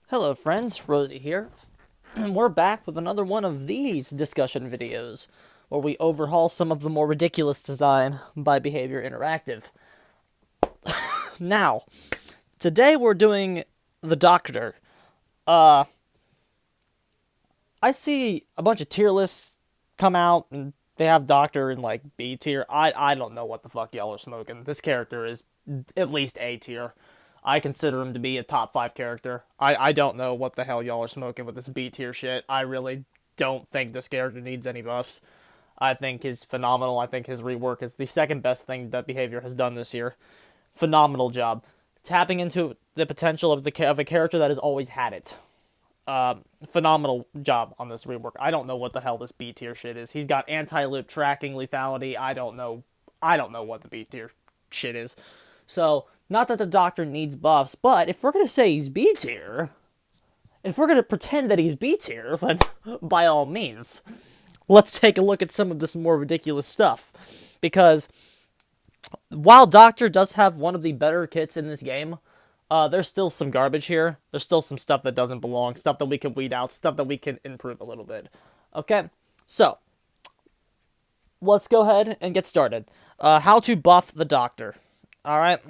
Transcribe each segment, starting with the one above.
Hello friends, Rosie here, and we're back with another one of these discussion videos, where we overhaul some of the more ridiculous design by Behavior Interactive. Now, today we're doing the Doctor. Uh, I see a bunch of tier lists come out, and they have Doctor in, like, B tier. I don't know what the fuck y'all are smoking. This character is at least A tier. I consider him to be a top 5 character. I don't know what the hell y'all are smoking with this B tier shit. I really don't think this character needs any buffs. I think he's phenomenal. I think his rework is the second best thing that Behavior has done this year. Phenomenal job. Tapping into the potential of a character that has always had it. Phenomenal job on this rework. I don't know what the hell this B tier shit is. He's got anti-loop tracking, lethality. I don't know. I don't know what the B tier shit is. So, not that the Doctor needs buffs, but if we're gonna say he's B tier, if we're gonna pretend that he's B tier, then by all means, let's take a look at some of this more ridiculous stuff. Because while Doctor does have one of the better kits in this game, there's still some garbage here. There's still some stuff that doesn't belong, stuff that we can weed out, stuff that we can improve a little bit. Okay, so let's go ahead and get started. How to buff the Doctor. All right,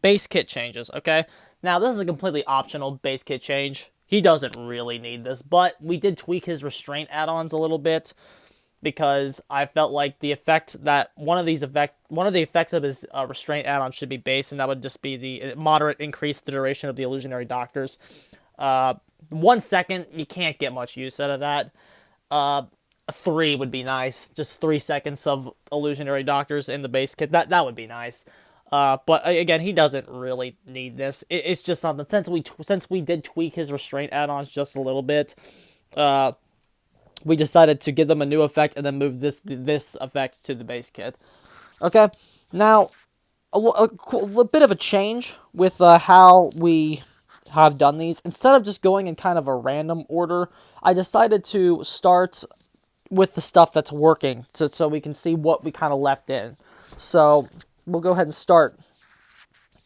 base kit changes. Okay, now this is a completely optional base kit change. He doesn't really need this, but we did tweak his restraint add-ons a little bit because I felt like the effect that one of the effects of his restraint add-on should be base, and that would just be the moderate increase the duration of the illusionary doctors. 1 second, you can't get much use out of that. A 3 would be nice. Just 3 seconds of illusionary doctors in the base kit. That would be nice. But again, he doesn't really need this. It's just something since we did tweak his restraint add-ons just a little bit. We decided to give them a new effect and then move this effect to the base kit. Okay, now a bit of a change with how we have done these. Instead of just going in kind of a random order, I decided to start with the stuff that's working, so we can see what we kind of left in. So we'll go ahead and start.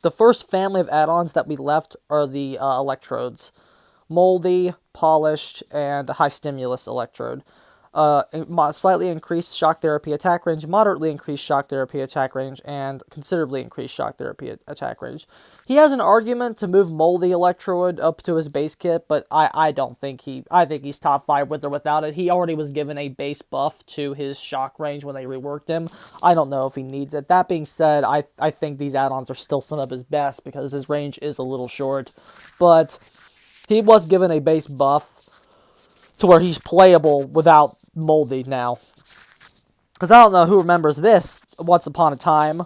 The first family of add-ons that we left are the electrodes. Moldy, polished, and high stimulus electrode. Slightly increased shock therapy attack range, moderately increased shock therapy attack range, and considerably increased shock therapy attack range. He has an argument to move Moldy Electrode up to his base kit, but I don't think I think he's top 5 with or without it. He already was given a base buff to his shock range when they reworked him. I don't know if he needs it. That being said, I think these add-ons are still some of his best because his range is a little short, but he was given a base buff to where he's playable without Moldy now. Because I don't know who remembers this once upon a time,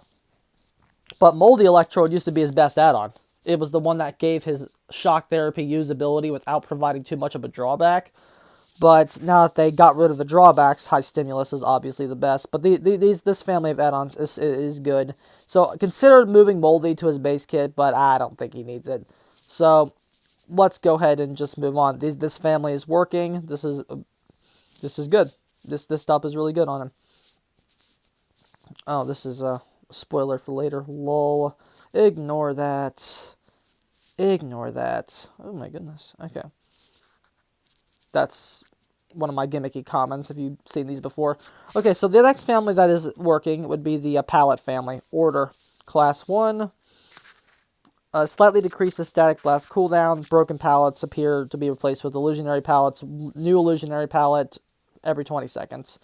but Moldy Electrode used to be his best add-on. It was the one that gave his shock therapy usability without providing too much of a drawback. But now that they got rid of the drawbacks, High Stimulus is obviously the best. But this family of add-ons is good. So consider moving Moldy to his base kit, but I don't think he needs it. So let's go ahead and just move on. This family is working. This is good. This stuff is really good on him. Oh, this is a spoiler for later. Lol. Ignore that. Ignore that. Oh my goodness. Okay. That's one of my gimmicky comments if you've seen these before. Okay, so the next family that is working would be the pallet family. Order. Class 1. Slightly decreases static blast cooldown. Broken pallets appear to be replaced with illusionary pallets. New illusionary pallet every 20 seconds.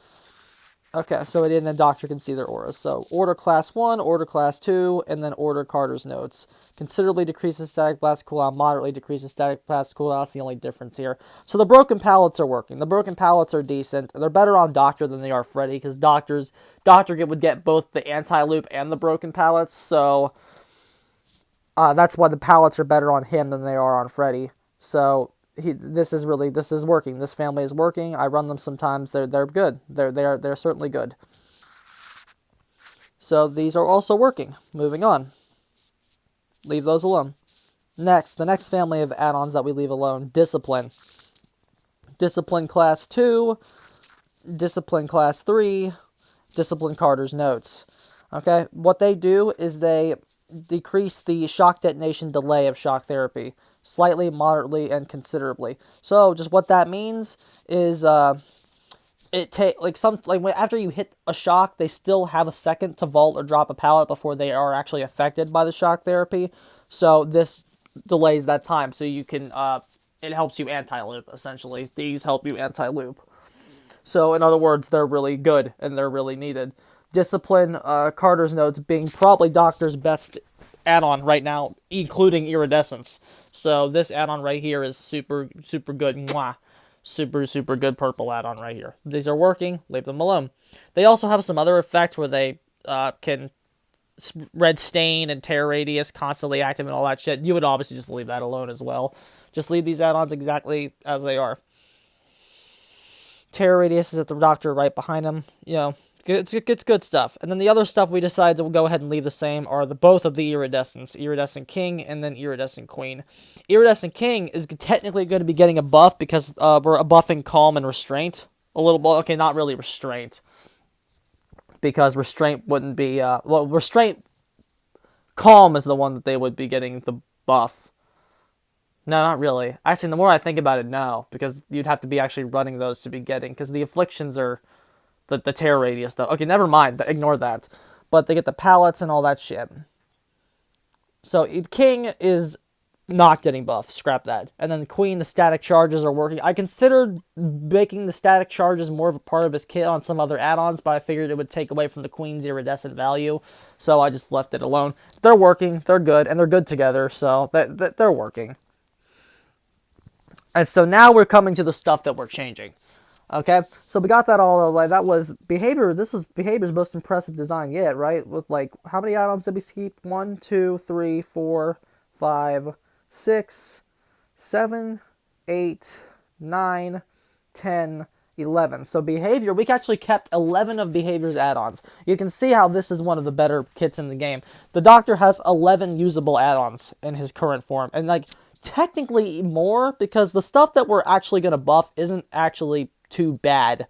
Okay, so then the Doctor can see their auras. So Order Class 1, Order Class 2, and then Order Carter's notes. Considerably decreases static blast cooldown, moderately decreases static blast cooldown. That's the only difference here. So the broken pallets are working. The broken pallets are decent. They're better on Doctor than they are Freddy, because Doctor would get both the anti-loop and the broken pallets, so that's why the pallets are better on him than they are on Freddy. So this is working. This family is working. I run them sometimes. They're good. They're certainly good. So these are also working. Moving on. Leave those alone. Next, the next family of add-ons that we leave alone, Discipline. Discipline Class 2, Discipline Class 3, Discipline Carter's Notes. Okay, what they do is they decrease the shock detonation delay of shock therapy slightly, moderately, and considerably. So just what that means is after you hit a shock, they still have a second to vault or drop a pallet before they are actually affected by the shock therapy. So this delays that time. So you can it helps you anti-loop essentially. These help you anti-loop. So in other words, they're really good and they're really needed. Discipline, Carter's notes being probably Doctor's best add-on right now, including iridescence. So this add-on right here is super, super good. Mwah. Super, super good purple add-on right here. These are working. Leave them alone. They also have some other effects where they can red stain and tear radius constantly active and all that shit. You would obviously just leave that alone as well. Just leave these add-ons exactly as they are. Tear radius is at the Doctor right behind him. You know, it's good stuff. And then the other stuff we decided to go ahead and leave the same are both of the iridescents. Iridescent King and then Iridescent Queen. Iridescent King is technically going to be getting a buff because we're buffing Calm and Restraint. A little bit. Okay, not really Restraint. Because Restraint wouldn't be... Restraint... Calm is the one that they would be getting the buff. No, not really. Actually, the more I think about it, no. Because you'd have to be actually running those to be getting... Because the Afflictions are... The tear radius stuff. Okay, never mind. Ignore that. But they get the pallets and all that shit. So, King is not getting buffed. Scrap that. And then Queen, the static charges are working. I considered making the static charges more of a part of his kit on some other add-ons, but I figured it would take away from the Queen's iridescent value. So I just left it alone. They're working. They're good. And they're good together. So they're working. And so now we're coming to the stuff that we're changing. Okay, so we got that all the way. That was Behavior. This is Behavior's most impressive design yet, right? With like, how many add-ons did we keep? 1, 2, 3, 4, 5, 6, 7, 8, 9, 10, 11. So Behavior, we actually kept 11 of Behavior's add-ons. You can see how this is one of the better kits in the game. The Doctor has 11 usable add-ons in his current form. And like, technically more, because the stuff that we're actually going to buff isn't actually too bad.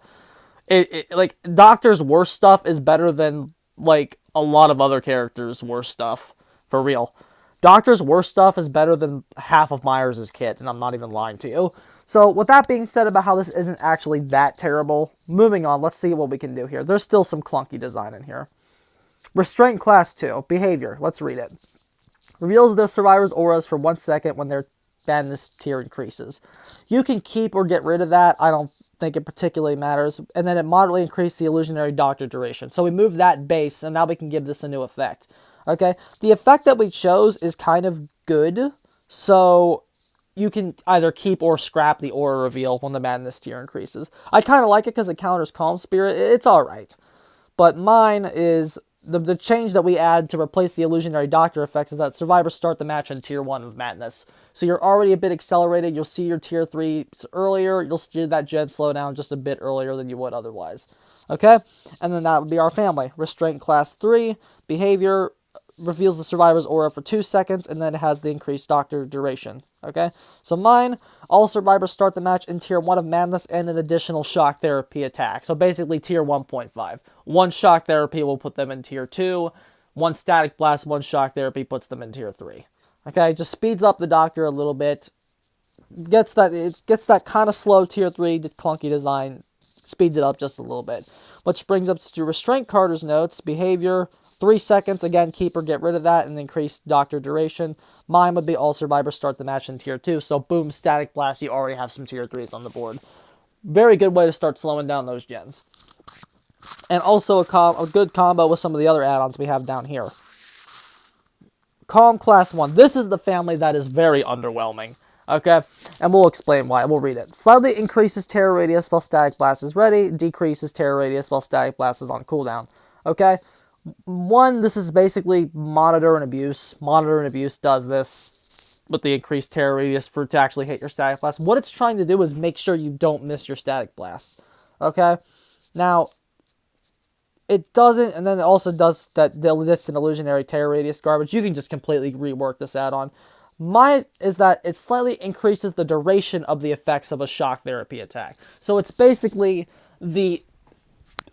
Like, Doctor's worst stuff is better than like a lot of other characters' worst stuff, for real. Doctor's worst stuff is better than half of Myers' kit, and I'm not even lying to you. So with that being said about how this isn't actually that terrible, moving on, let's see what we can do here. There's still some clunky design in here. Restraint Class 2 Behavior, let's read it. Reveals the survivor's auras for 1 second when their badness tier increases. You can keep or get rid of that. I don't think it particularly matters. And then it moderately increased the illusionary Doctor duration. So we moved that base, and now we can give this a new effect. Okay, the effect that we chose is kind of good. So you can either keep or scrap the aura reveal when the madness tier increases. I kind of like it because it counters Calm Spirit. It's alright. But mine is... The change that we add to replace the illusionary Doctor effects is that survivors start the match in Tier 1 of Madness. So you're already a bit accelerated. You'll see your Tier 3 earlier. You'll see that gen slow down just a bit earlier than you would otherwise. Okay? And then that would be our family. Restraint Class 3. Behavior reveals the survivor's aura for 2 seconds, and then it has the increased Doctor duration. Okay? So mine, all survivors start the match in Tier 1 of Madness and an additional shock therapy attack. So basically Tier 1.5. One shock therapy will put them in Tier 2. One static blast, one shock therapy puts them in Tier 3. Okay, just speeds up the Doctor a little bit. It gets that kind of slow Tier 3 clunky design. Speeds it up just a little bit. Which brings up to Restraint Carter's notes. Behavior, 3 seconds. Again, keep or get rid of that and increase Doctor duration. Mine would be all survivors start the match in Tier 2. So boom, static blast, you already have some Tier 3s on the board. Very good way to start slowing down those gens. And also a good combo with some of the other add-ons we have down here. Calm Class 1. This is the family that is very underwhelming. Okay? And we'll explain why. We'll read it. Slightly increases terror radius while static blast is ready. Decreases terror radius while static blast is on cooldown. Okay? One, this is basically Monitor and Abuse. Monitor and Abuse does this with the increased terror radius to actually hit your static blast. What it's trying to do is make sure you don't miss your static blast. Okay? Now, it doesn't, and then it also does that distant illusionary terror radius garbage. You can just completely rework this add-on. Mine is that it slightly increases the duration of the effects of a shock therapy attack. So it's basically the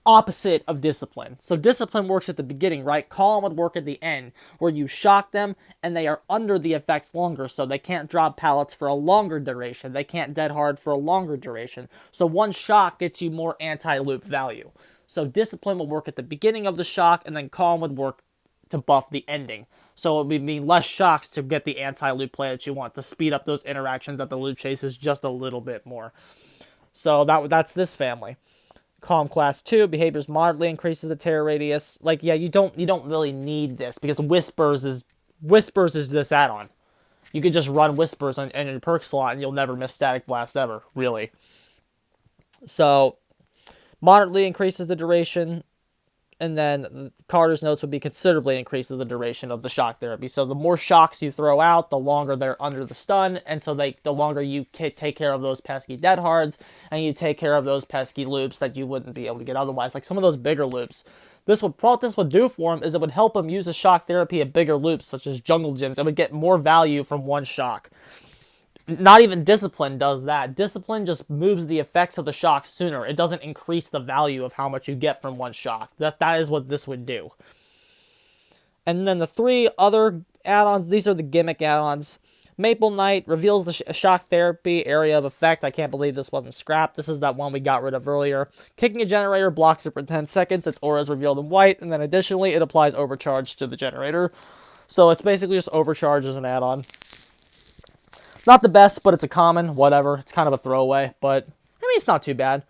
opposite of discipline. So discipline works at the beginning, right? Calm would work at the end, where you shock them and they are under the effects longer, so they can't drop pallets for a longer duration. They can't dead hard for a longer duration. So one shock gets you more anti-loop value. So discipline will work at the beginning of the shock, and then calm would work to buff the ending. So it would mean less shocks to get the anti-loop play that you want, to speed up those interactions at the loop chases just a little bit more. So that's this family. Calm class 2, behaviors moderately increases the tear radius. Like, yeah, you don't really need this, because Whispers is this add-on. You could just run Whispers in your perk slot and you'll never miss Static Blast ever, really. So, moderately increases the duration, and then Carter's notes would be considerably increases the duration of the shock therapy. So the more shocks you throw out, the longer they're under the stun, and so the longer you take care of those pesky dead hards, and you take care of those pesky loops that you wouldn't be able to get otherwise, like some of those bigger loops. What this would do for him is it would help him use the shock therapy at bigger loops, such as jungle gyms. It would get more value from one shock. Not even Discipline does that. Discipline just moves the effects of the shock sooner. It doesn't increase the value of how much you get from one shock. That is what this would do. And then the 3 other add-ons, these are the gimmick add-ons. Maple Knight reveals the shock therapy area of effect. I can't believe this wasn't scrapped. This is that one we got rid of earlier. Kicking a generator blocks it for 10 seconds. Its aura is revealed in white, and then additionally, it applies overcharge to the generator. So it's basically just overcharge as an add-on. Not the best, but it's a common, whatever. It's kind of a throwaway, but I mean, it's not too bad.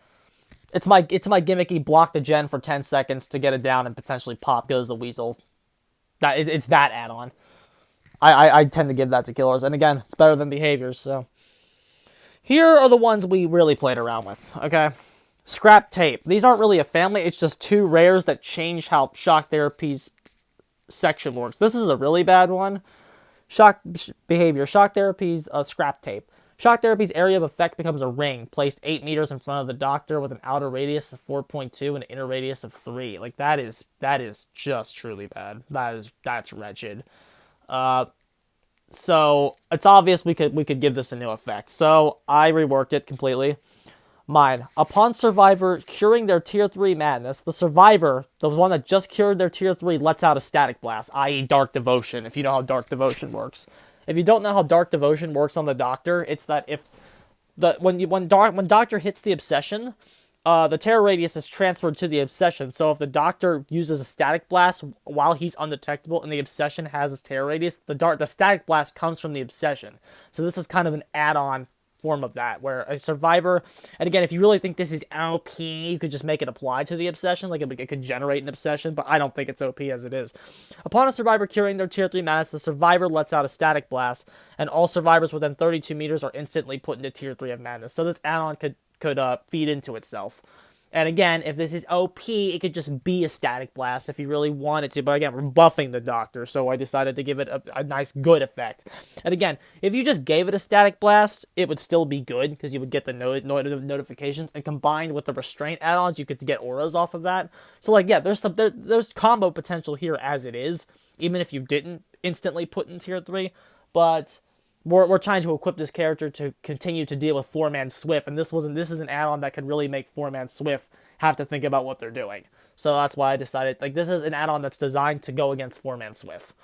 It's my gimmicky block the gen for 10 seconds to get it down and potentially pop goes the weasel. It's that add-on. I tend to give that to killers, and again, it's better than behaviors, so. Here are the ones we really played around with, okay? Scrap Tape. These aren't really a family, it's just 2 rares that change how shock therapy's section works. This is a really bad one. Shock behavior. Shock therapy's Scrap Tape. Shock therapy's area of effect becomes a ring placed 8 meters in front of the doctor with an outer radius of 4.2 and an inner radius of 3. Like, that is just truly bad. That's wretched. So it's obvious we could give this a new effect. So I reworked it completely. Mine. Upon survivor curing their tier 3 madness, the survivor, the one that just cured their tier 3, lets out a static blast, i.e. Dark Devotion, if you know how Dark Devotion works. If you don't know how Dark Devotion works on the Doctor, it's that when Doctor hits the obsession, the terror radius is transferred to the obsession. So if the Doctor uses a static blast while he's undetectable and the obsession has his terror radius, the static blast comes from the obsession. So this is kind of an add-on form of that, where a survivor, and again, if you really think this is OP, you could just make it apply to the obsession, like it could generate an obsession, but I don't think it's OP as it is. Upon a survivor curing their tier 3 madness, the survivor lets out a static blast, and all survivors within 32 meters are instantly put into tier 3 of madness. So this add-on could feed into itself. And again, if this is OP, it could just be a static blast if you really wanted to. But again, we're buffing the Doctor, so I decided to give it a nice, good effect. And again, if you just gave it a static blast, it would still be good, because you would get the notifications. And combined with the restraint add-ons, you could get auras off of that. So, like, yeah, there's combo potential here as it is, even if you didn't instantly put in tier 3. But we're trying to equip this character to continue to deal with 4-man Swift, and this is an add-on that could really make 4-man Swift have to think about what they're doing. So that's why I decided, like, this is an add-on that's designed to go against 4-man Swift.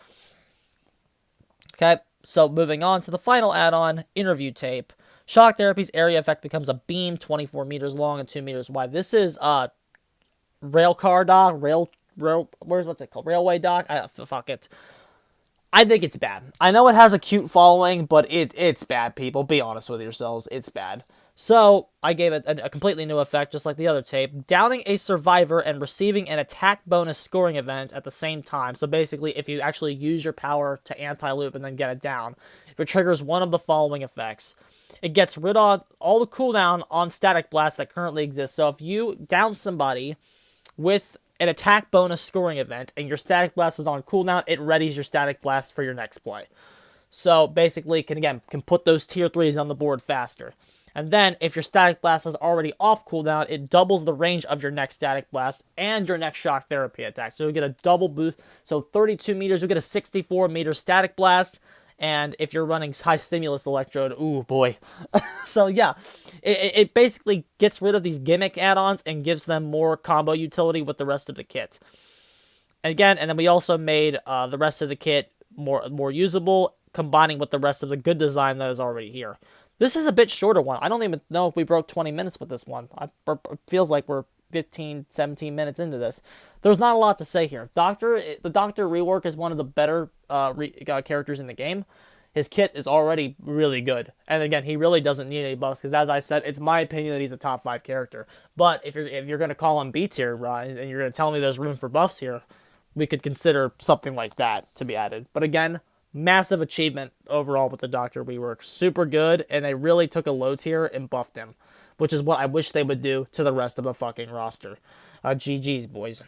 Okay, so moving on to the final add-on, Interview Tape. Shock Therapy's area effect becomes a beam 24 meters long and 2 meters wide. This is railcar dock, what's it called? Railway dock? Fuck it. I think it's bad. I know it has a cute following, but it's bad, people. Be honest with yourselves. It's bad. So, I gave it a completely new effect, just like the other tape. Downing a survivor and receiving an attack bonus scoring event at the same time. So basically, if you actually use your power to anti-loop and then get it down, it triggers one of the following effects. It gets rid of all the cooldown on static blasts that currently exist. So if you down somebody with an attack bonus scoring event, and your static blast is on cooldown, it readies your static blast for your next play. So basically, can put those tier 3s on the board faster. And then, if your static blast is already off cooldown, it doubles the range of your next static blast and your next shock therapy attack. So you get a double boost. So 32 meters, you get a 64 meter static blast, And if you're running high stimulus electrode, ooh boy. So yeah, it basically gets rid of these gimmick add-ons and gives them more combo utility with the rest of the kit. And again, and then we also made the rest of the kit more usable, combining with the rest of the good design that is already here. This is a bit shorter one. I don't even know if we broke 20 minutes with this one. It feels like we're 15, 17 minutes into this. There's not a lot to say here. The Doctor rework is one of the better characters in the game. His kit is already really good, and again, he really doesn't need any buffs because, as I said, it's my opinion that he's a top 5 character. But if you're gonna call him B tier, right, and you're gonna tell me there's room for buffs here, we could consider something like that to be added. But again, massive achievement overall with the Doctor rework. Super good, and they really took a low tier and buffed him, which is what I wish they would do to the rest of the fucking roster. GG's, boys.